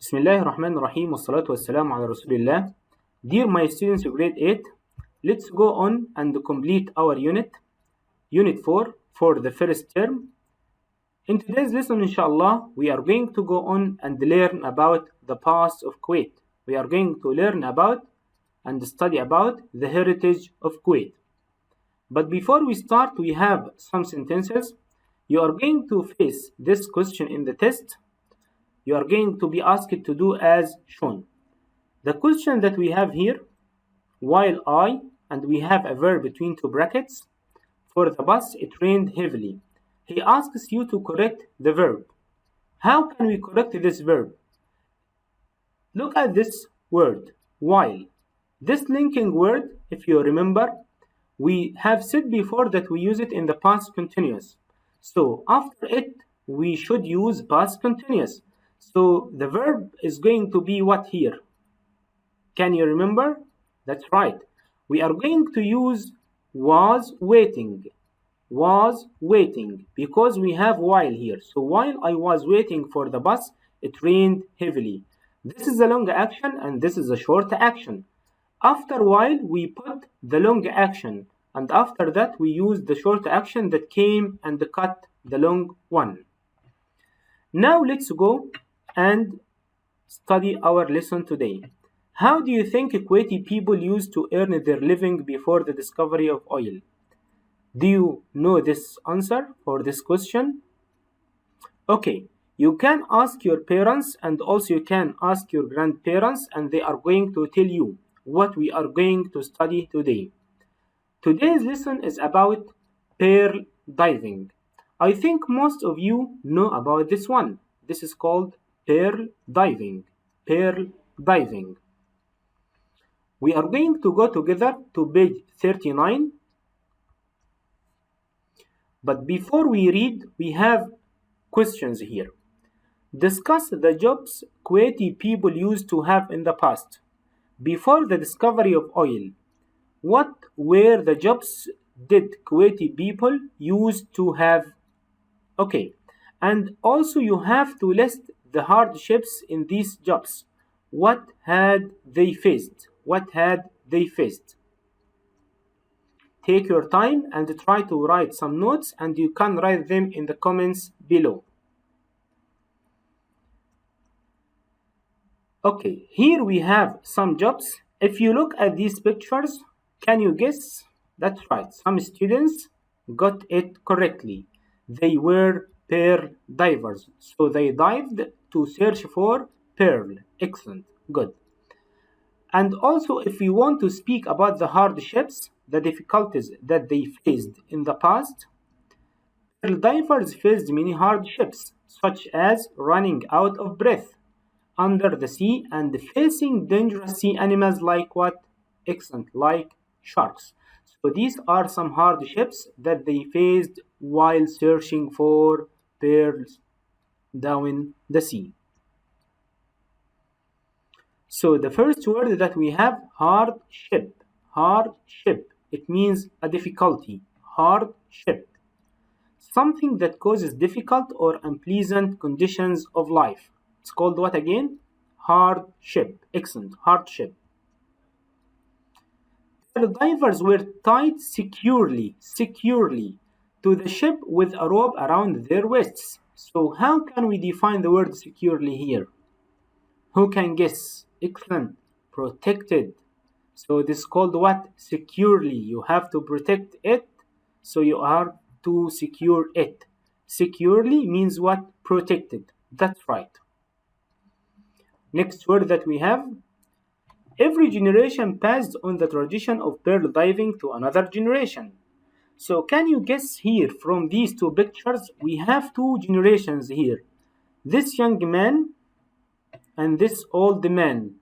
Bismillahir Rahmanir Rahim wassalatu wassalamu ala Rasulillah. Dear my students of grade 8, let's go on and complete our unit 4 for the first term. In today's lesson, inshallah, we are going to go on and learn about the past of Kuwait. We are going to learn about and study about the heritage of Kuwait. But before we start, we have some sentences. You are going to face this question in the test. You are going to be asked to do as shown. The question that we have here, while I, and we have a verb between two brackets, for the bus it rained heavily. He asks you to correct the verb. How can we correct this verb? Look at this word, while. This linking word, if you remember, we have said before that we use it in the past continuous. So after it, we should use past continuous. So the verb is going to be what here? Can you remember? That's right. We are going to use was waiting. Was waiting because we have while here. So while I was waiting for the bus, it rained heavily. This is a long action and this is a short action. After while, we put the long action. And after that, we use the short action that came and cut the long one. Now let's go and study our lesson today. How do you think Kuwaiti people used to earn their living before the discovery of oil? Do you know this answer for this question? Okay, you can ask your parents and also you can ask your grandparents and they are going to tell you what we are going to study today. Today's lesson is about pearl diving. I think most of you know about this one. This is called pearl diving. Pearl diving. We are going to go together to page 39. But before we read, we have questions here. Discuss the jobs Kuwaiti people used to have in the past. Before the discovery of oil, what were the jobs did Kuwaiti people used to have? Okay, and also you have to list the hardships in these jobs. What had they faced? What had they faced? Take your time and try to write some notes and you can write them in the comments below. Okay, here we have some jobs. If you look at these pictures, can you guess? That's right, some students got it correctly. They were pearl divers. So they dived to search for pearl. Excellent, good. And also, if we want to speak about the hardships, the difficulties that they faced in the past, pearl divers faced many hardships, such as running out of breath under the sea and facing dangerous sea animals like what? Excellent, like sharks. So these are some hardships that they faced while searching for pearls down the sea. So the first word that we have, hardship. Hardship. It means a difficulty. Hardship. Something that causes difficult or unpleasant conditions of life. It's called what again? Hardship. Excellent. Hardship. The divers were tied securely to the ship with a rope around their waists. So how can we define the word securely here? Who can guess? Excellent. Protected. So this is called what? Securely. You have to protect it. So you are to secure it. Securely means what? Protected. That's right. Next word that we have. Every generation passed on the tradition of pearl diving to another generation. So can you guess here from these two pictures? We have two generations here. This young man and this old man.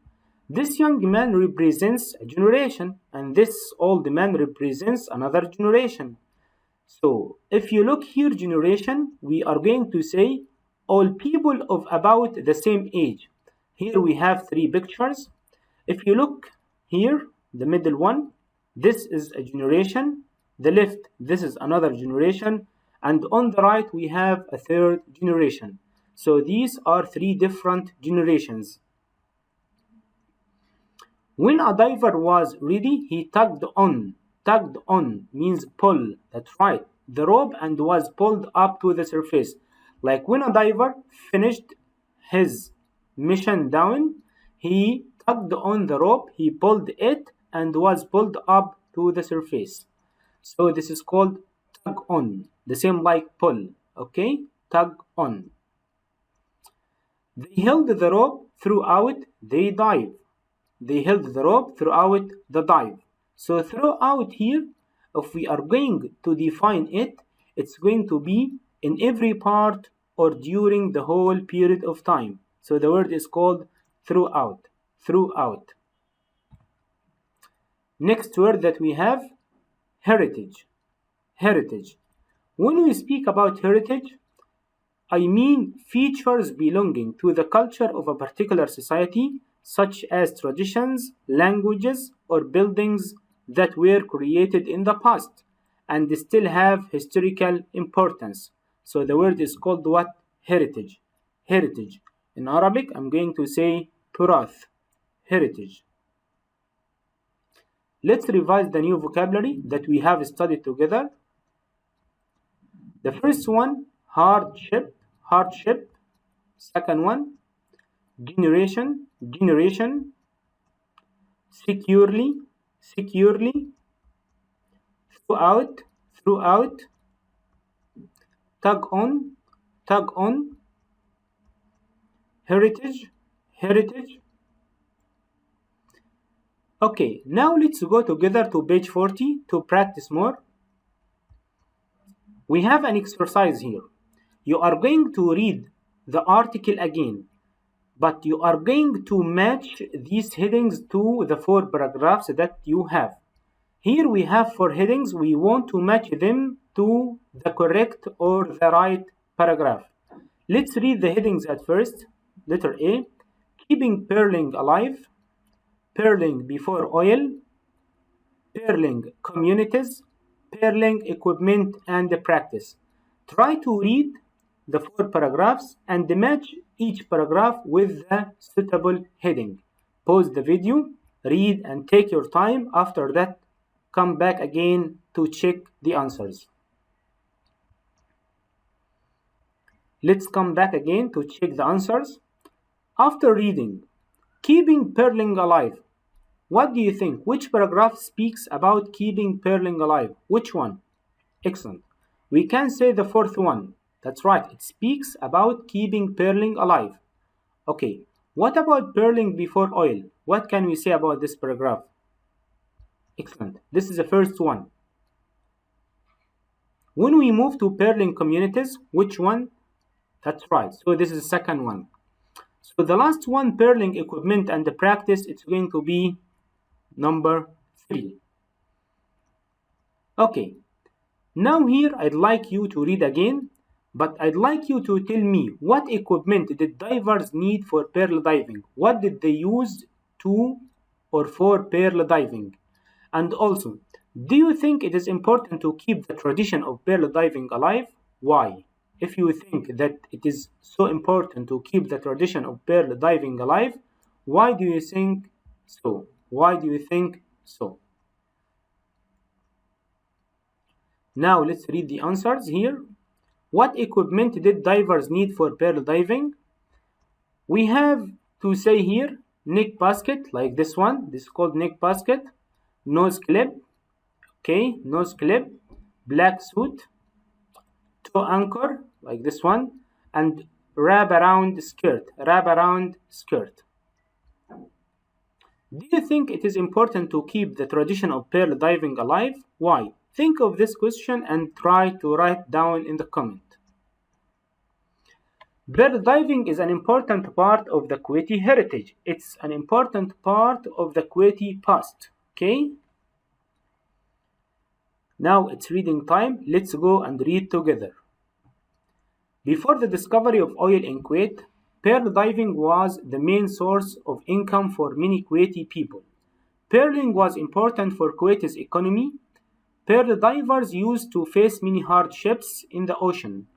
This young man represents a generation and this old man represents another generation. So if you look here generation, we are going to say all people of about the same age. Here we have three pictures. If you look here, the middle one, this is a generation. The left, this is another generation. And on the right, we have a third generation. So these are three different generations. When a diver was ready, he tugged on. Tugged on means pull. That's right. The rope and was pulled up to the surface. Like when a diver finished his mission down, he tugged on the rope, he pulled it and was pulled up to the surface. So this is called tug on. The same like pull. Okay? Tug on. They held the rope throughout they dive. They held the rope throughout the dive. So throughout here, if we are going to define it, it's going to be in every part or during the whole period of time. So the word is called throughout. Throughout. Next word that we have, heritage. Heritage. When we speak about heritage, I mean features belonging to the culture of a particular society, such as traditions, languages, or buildings that were created in the past and still have historical importance. So the word is called what? Heritage. Heritage. In Arabic, I'm going to say turath. Heritage. Let's revise the new vocabulary that we have studied together. The first one, hardship. Hardship. Second one, generation. Generation. Securely. Securely. Throughout. Throughout. Tug on. Tug on. Heritage. Heritage. Okay, now let's go together to page 40 to practice more. We have an exercise here. You are going to read the article again, but you are going to match these headings to the 4 paragraphs that you have. Here we have 4 headings. We want to match them to the correct or the right paragraph. Let's read the headings at first. Letter A, keeping pearling alive, pearling before oil, pearling communities, pearling equipment and practice. Try to read the 4 paragraphs and match each paragraph with the suitable heading. Pause the video, read and take your time. After that, come back again to check the answers. Let's come back again to check the answers. After reading, keeping pearling alive. What do you think? Which paragraph speaks about keeping pearling alive? Which one? Excellent. We can say the 4th one. That's right. It speaks about keeping pearling alive. Okay. What about pearling before oil? What can we say about this paragraph? Excellent. This is the first one. When we move to pearling communities, which one? That's right. So this is the second one. So the last one, pearling equipment and the practice, it's going to be number 3. Okay. Now here I'd like you to read again, but I'd like you to tell me what equipment did divers need for pearl diving? What did they use to or for pearl diving? And also, do you think it is important to keep the tradition of pearl diving alive? Why? If you think that it is so important to keep the tradition of pearl diving alive, why do you think so? Why do you think so? Now let's read the answers here. What equipment did divers need for pearl diving? We have to say here neck basket, like this one. This is called neck basket. Nose clip. Okay, nose clip. Black suit. Toe anchor, like this one. And wrap around skirt. Wrap around skirt. Do you think it is important to keep the tradition of pearl diving alive? Why? Think of this question and try to write down in the comment. Pearl diving is an important part of the Kuwaiti heritage. It's an important part of the Kuwaiti past. Okay? Now it's reading time. Let's go and read together. Before the discovery of oil in Kuwait, pearl diving was the main source of income for many Kuwaiti people. Pearling was important for Kuwait's economy. Pearl divers used to face many hardships in the ocean.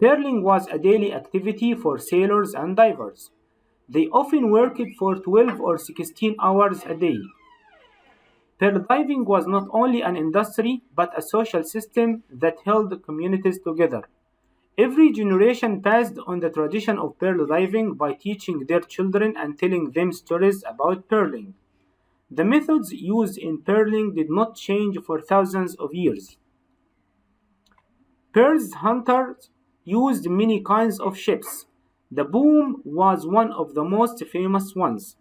Pearling was a daily activity for sailors and divers. They often worked for 12 or 16 hours a day. Pearl diving was not only an industry but a social system that held communities together. Every generation passed on the tradition of pearl diving by teaching their children and telling them stories about pearling. The methods used in pearling did not change for thousands of years. Pearl hunters used many kinds of ships. The boom was one of the most famous ones.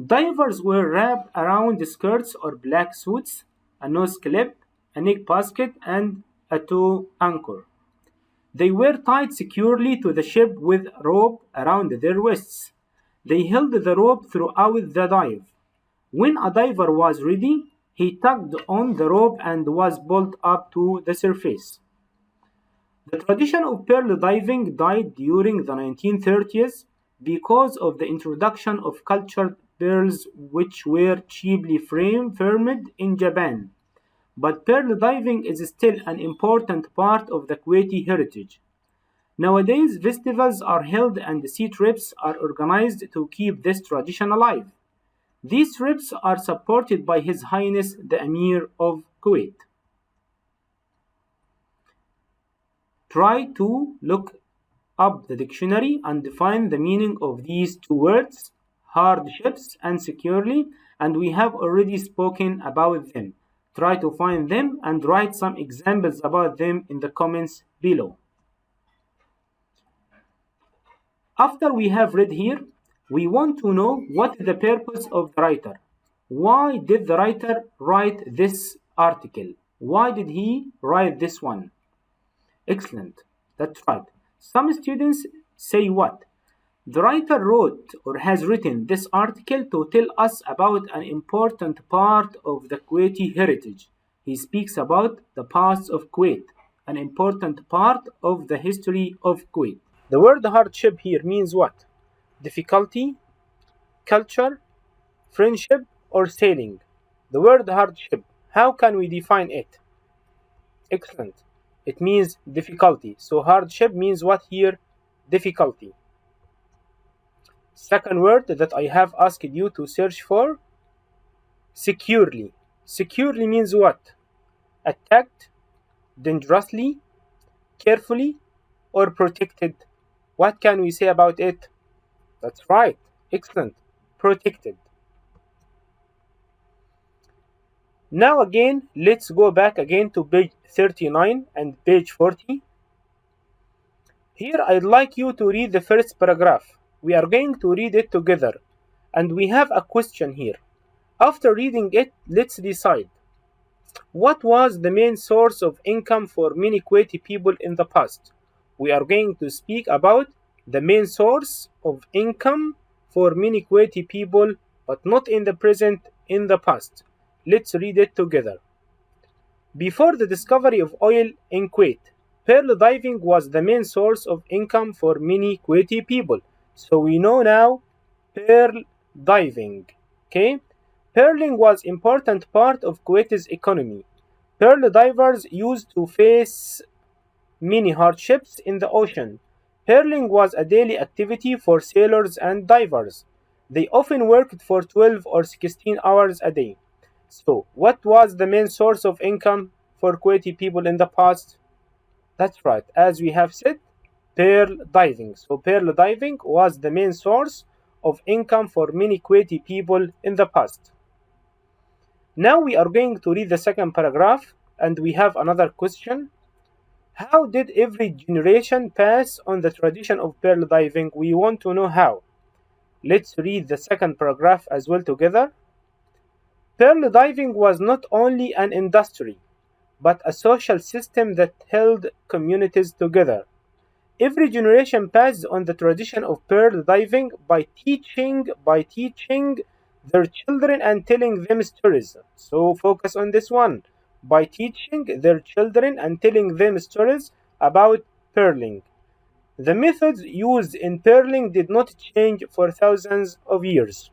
Divers were wrapped around skirts or black suits, a nose clip, a neck basket, and a tow anchor. They were tied securely to the ship with rope around their wrists. They held the rope throughout the dive. When a diver was ready, he tugged on the rope and was pulled up to the surface. The tradition of pearl diving died during the 1930s because of the introduction of cultured pearls which were cheaply farmed in Japan. But pearl diving is still an important part of the Kuwaiti heritage. Nowadays, festivals are held and sea trips are organized to keep this tradition alive. These trips are supported by His Highness the Emir of Kuwait. Try to look up the dictionary and define the meaning of these two words, hardships and securely, and we have already spoken about them. Try to find them and write some examples about them in the comments below. After we have read here, we want to know what is the purpose of the writer. Why did the writer write this article? Why did he write this one? Excellent. That's right. Some students say what? The writer wrote or has written this article to tell us about an important part of the Kuwaiti heritage. He speaks about the past of Kuwait, an important part of the history of Kuwait. The word hardship here means what? Difficulty, culture, friendship, or sailing. The word hardship, how can we define it? Excellent. It means difficulty. So hardship means what here? Difficulty. Second word that I have asked you to search for, securely. Securely means what? Attacked, dangerously, carefully, or protected. What can we say about it? That's right. Excellent. Protected. Now again, let's go back again to page 39 and page 40. Here I'd like you to read the first paragraph. We are going to read it together. And we have a question here. After reading it, let's decide. What was the main source of income for many Kuwaiti people in the past? We are going to speak about the main source of income for many Kuwaiti people, but not in the present, in the past. Let's read it together. Before the discovery of oil in Kuwait, pearl diving was the main source of income for many Kuwaiti people. So we know now pearl diving. Okay? Pearling was an important part of Kuwait's economy. Pearl divers used to face many hardships in the ocean. Pearling was a daily activity for sailors and divers. They often worked for 12 or 16 hours a day. So, what was the main source of income for Kuwaiti people in the past? That's right, as we have said, pearl diving. So, pearl diving was the main source of income for many Kuwaiti people in the past. Now we are going to read the second paragraph, and we have another question. How did every generation pass on the tradition of pearl diving? We want to know how. Let's read the second paragraph as well together. Pearl diving was not only an industry, but a social system that held communities together. Every generation passed on the tradition of pearl diving by teaching their children and telling them stories. So focus on this one. By teaching their children and telling them stories about pearling. The methods used in pearling did not change for thousands of years.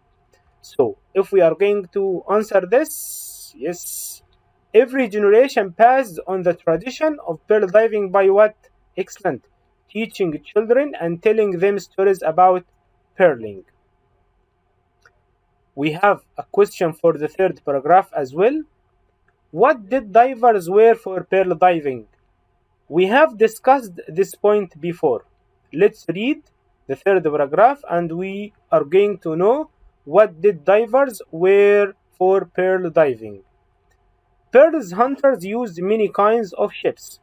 So, if we are going to answer this, yes, every generation passed on the tradition of pearl diving by what? Excellent. teaching children and telling them stories about pearling. We have a question for the third paragraph as well. What did divers wear for pearl diving? We have discussed this point before. Let's read the third paragraph and we are going to know what did divers wear for pearl diving. Pearl hunters used many kinds of ships.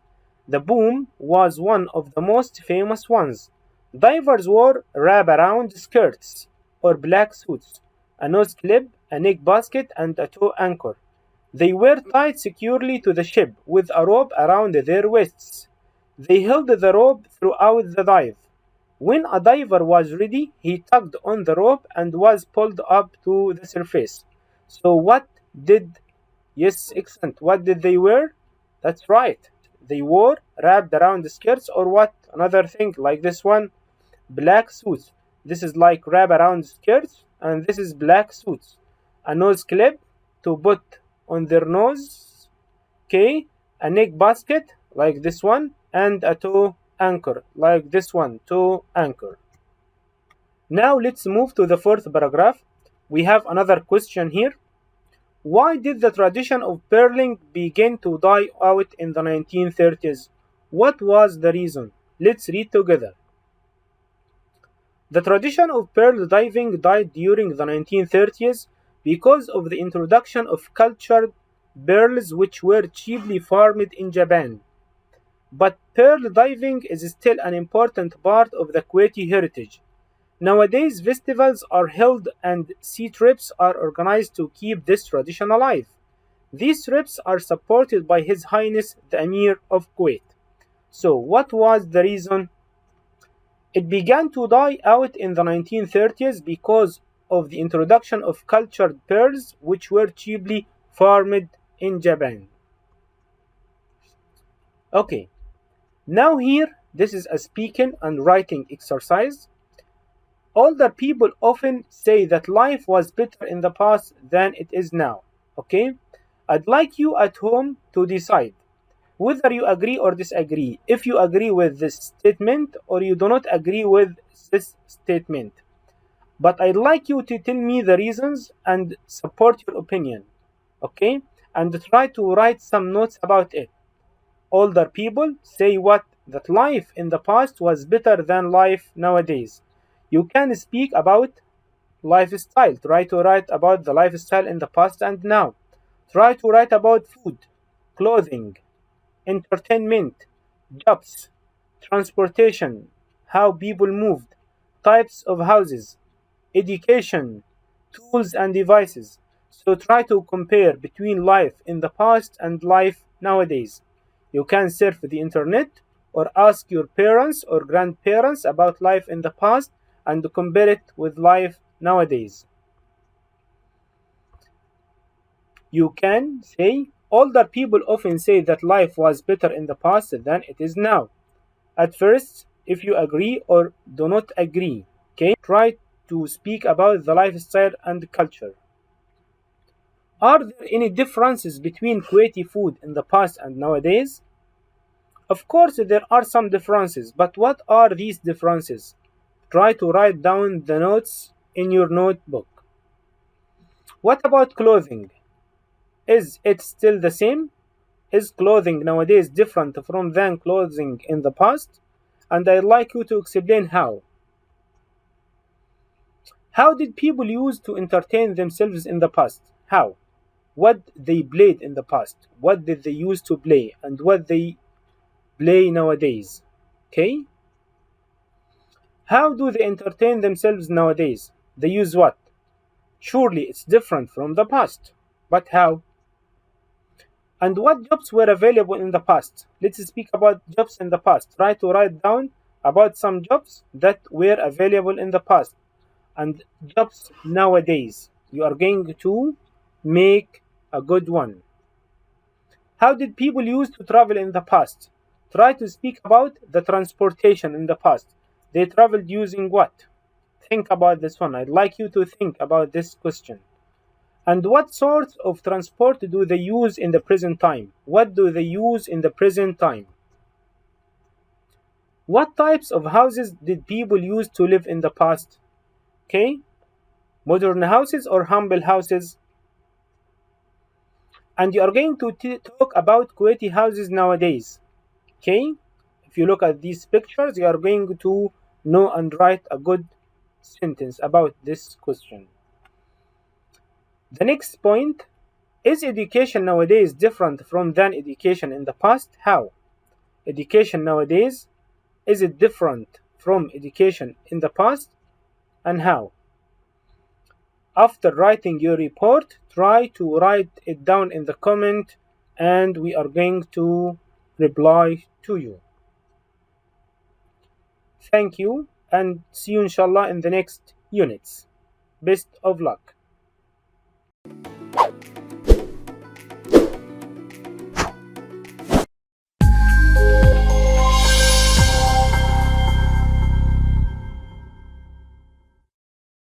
The boom was one of the most famous ones. Divers wore wrap-around skirts or black suits, a nose clip, a neck basket, and a tow anchor. They were tied securely to the ship with a rope around their waists. They held the rope throughout the dive. When a diver was ready, he tugged on the rope and was pulled up to the surface. So what did Yes, excellent. What did they wear? That's right. They wore wrapped around skirts or what? Another thing like this one, black suits. This is like wrap around skirts and this is black suits. A nose clip to put on their nose. Okay. A neck basket like this one and a tow anchor like this one, tow anchor. Now let's move to the fourth paragraph. We have another question here. Why did the tradition of pearling begin to die out in the 1930s? What was the reason? Let's read together. The tradition of pearl diving died during the 1930s because of the introduction of cultured pearls which were cheaply farmed in Japan. But pearl diving is still an important part of the Kuwaiti heritage. Nowadays, festivals are held and sea trips are organized to keep this tradition alive. These trips are supported by His Highness the Emir of Kuwait. So, what was the reason? It began to die out in the 1930s because of the introduction of cultured pearls which were cheaply farmed in Japan. Okay, now here this is a speaking and writing exercise. Older people often say that life was better in the past than it is now. Okay? I'd like you at home to decide whether you agree or disagree. If you agree with this statement or you do not agree with this statement. But I'd like you to tell me the reasons and support your opinion. Okay? And try to write some notes about it. Older people say what? That life in the past was better than life nowadays. You can speak about lifestyle. Try to write about the lifestyle in the past and now. Try to write about food, clothing, entertainment, jobs, transportation, how people moved, types of houses, education, tools and devices. So try to compare between life in the past and life nowadays. You can surf the internet or ask your parents or grandparents about life in the past and compare it with life nowadays. You can say older people often say that life was better in the past than it is now. At first, if you agree or do not agree, okay, try to speak about the lifestyle and culture. Are there any differences between Kuwaiti food in the past and nowadays? Of course, there are some differences, but what are these differences? Try to write down the notes in your notebook. What about clothing? Is it still the same? Is clothing nowadays different from than clothing in the past? And I'd like you to explain how. How did people use to entertain themselves in the past? How? What they played in the past? What did they use to play? And what they play nowadays? Okay? How do they entertain themselves nowadays? They use what? Surely it's different from the past. But how? And what jobs were available in the past? Let's speak about jobs in the past. Try to write down about some jobs that were available in the past and jobs nowadays. You are going to make a good one. How did people use to travel in the past? Try to speak about the transportation in the past. They traveled using what? Think about this one. I'd like you to think about this question. And what sort of transport do they use in the present time? What do they use in the present time? What types of houses did people use to live in the past? Okay, modern houses or humble houses? And you are going to talk about Kuwaiti houses nowadays. Okay, if you look at these pictures, you are going to know and write a good sentence about this question. The next point, is education nowadays different from than education in the past? How? Education nowadays, is it different from education in the past, and how? After writing your report, try to write it down in the comment and we are going to reply to you. Thank you and see you inshallah in the next units. Best of luck.